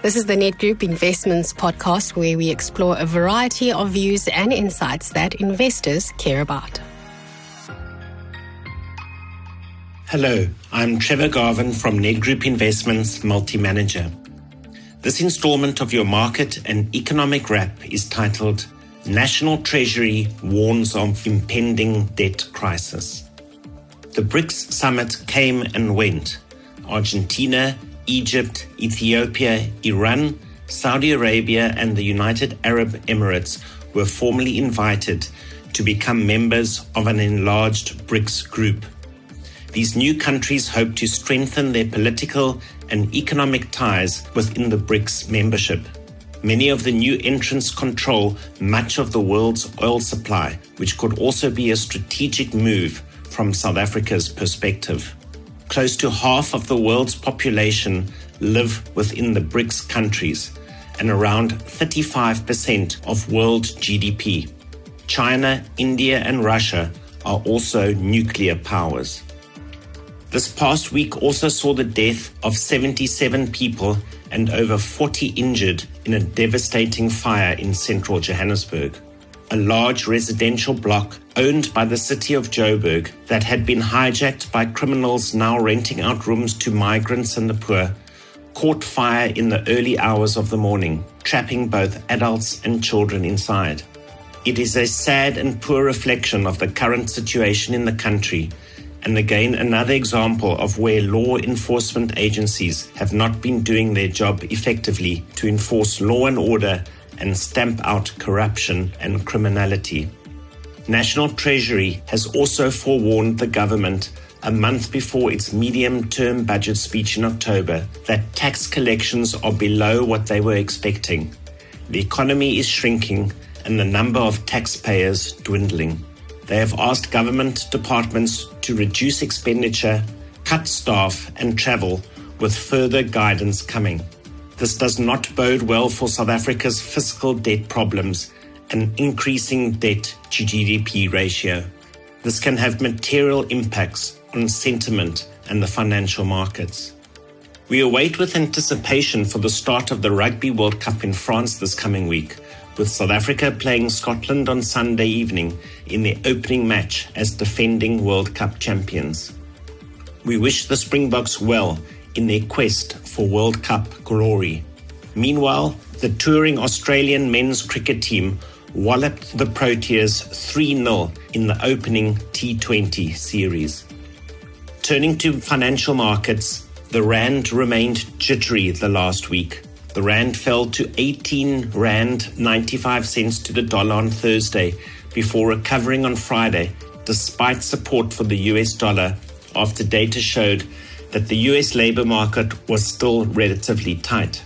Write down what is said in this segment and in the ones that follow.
This is the Nedgroup Investments podcast, where we explore a variety of views and insights that investors care about. Hello, I'm Trevor Garvin from Nedgroup Investments Multi-Manager. This installment of your market and economic wrap is titled National Treasury Warns of Impending Debt Crisis. The BRICS summit came and went. Argentina, Egypt, Ethiopia, Iran, Saudi Arabia, and the United Arab Emirates were formally invited to become members of an enlarged BRICS group. These new countries hope to strengthen their political and economic ties within the BRICS membership. Many of the new entrants control much of the world's oil supply, which could also be a strategic move from South Africa's perspective. Close to half of the world's population live within the BRICS countries, and around 35% of world GDP. China, India, and Russia are also nuclear powers. This past week also saw the death of 77 people and over 40 injured in a devastating fire in central Johannesburg. A large residential block owned by the city of Joburg that had been hijacked by criminals now renting out rooms to migrants and the poor caught fire in the early hours of the morning, trapping both adults and children inside. It is a sad and poor reflection of the current situation in the country, and again another example of where law enforcement agencies have not been doing their job effectively to enforce law and order and stamp out corruption and criminality. National Treasury has also forewarned the government a month before its medium-term budget speech in October that tax collections are below what they were expecting. The economy is shrinking and the number of taxpayers dwindling. They have asked government departments to reduce expenditure, cut staff and travel, with further guidance coming. This does not bode well for South Africa's fiscal debt problems and increasing debt to GDP ratio. This can have material impacts on sentiment and the financial markets. We await with anticipation for the start of the Rugby World Cup in France this coming week, with South Africa playing Scotland on Sunday evening in their opening match as defending World Cup champions. We wish the Springboks well in their quest for World Cup glory. Meanwhile, the touring Australian men's cricket team walloped the Proteas 3-0 in the opening T20 series. Turning to financial markets, the rand remained jittery the last week. The rand fell to 18 rand 95 cents to the dollar on Thursday before recovering on Friday, despite support for the US dollar after data showed that the US labor market was still relatively tight.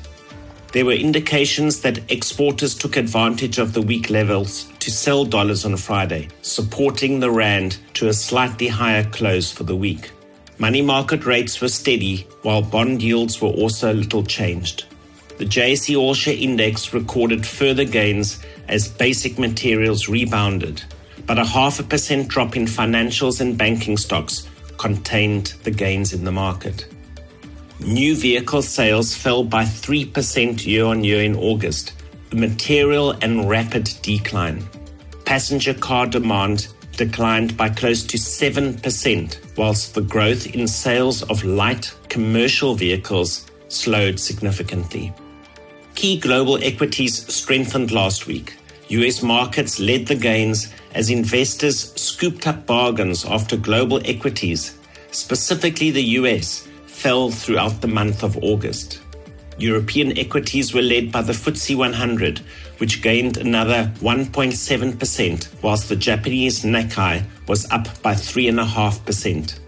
There were indications that exporters took advantage of the weak levels to sell dollars on Friday, supporting the rand to a slightly higher close for the week. Money market rates were steady, while bond yields were also little changed. The JSE All Share Index recorded further gains as basic materials rebounded, but a 0.5% drop in financials and banking stocks contained the gains in the market. New vehicle sales fell by 3% year-on-year in August, a material and rapid decline. Passenger car demand declined by close to 7%, whilst the growth in sales of light commercial vehicles slowed significantly. Key global equities strengthened last week. US markets led the gains as investors scooped up bargains after global equities, specifically the US, fell throughout the month of August. European equities were led by the FTSE 100, which gained another 1.7%, whilst the Japanese Nikkei was up by 3.5%.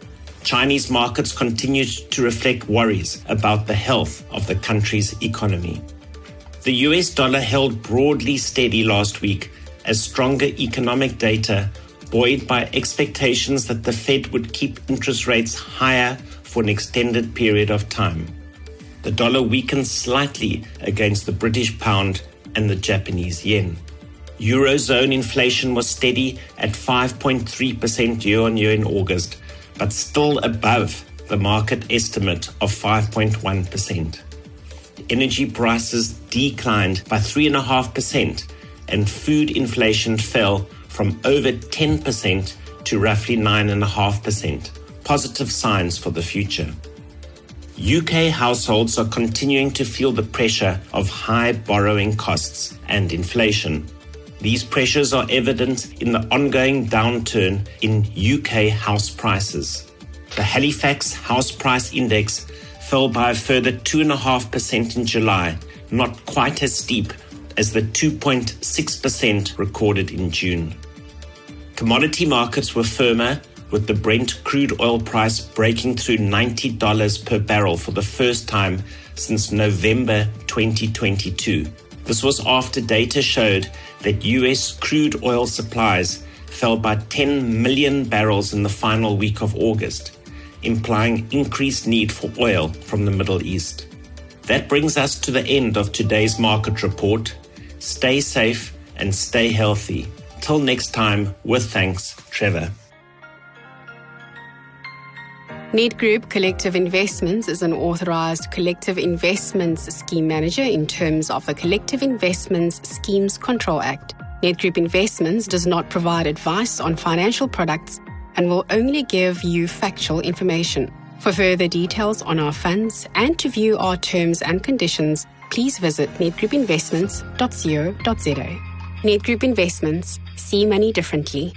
Chinese markets continued to reflect worries about the health of the country's economy. The US dollar held broadly steady last week as stronger economic data, buoyed by expectations that the Fed would keep interest rates higher for an extended period of time. The dollar weakened slightly against the British pound and the Japanese yen. Eurozone inflation was steady at 5.3% year-on-year in August, but still above the market estimate of 5.1%. energy prices declined by 3.5% and food inflation fell from over 10% to roughly 9.5%. Positive signs for the future. UK households are continuing to feel the pressure of high borrowing costs and inflation. These pressures are evident in the ongoing downturn in UK house prices. The Halifax House Price Index fell by a further 2.5% in July, not quite as steep as the 2.6% recorded in June. Commodity markets were firmer, with the Brent crude oil price breaking through $90 per barrel for the first time since November 2022. This was after data showed that US crude oil supplies fell by 10 million barrels in the final week of August, implying increased need for oil from the Middle East. That brings us to the end of today's market report. Stay safe and stay healthy. Till next time, with thanks, Trevor. Nedgroup Collective Investments is an authorized collective investments scheme manager in terms of the Collective Investments Schemes Control Act. Nedgroup Investments does not provide advice on financial products and will only give you factual information. For further details on our funds and to view our terms and conditions, please visit nedgroupinvestments.co.za. Nedgroup Investments. See money differently.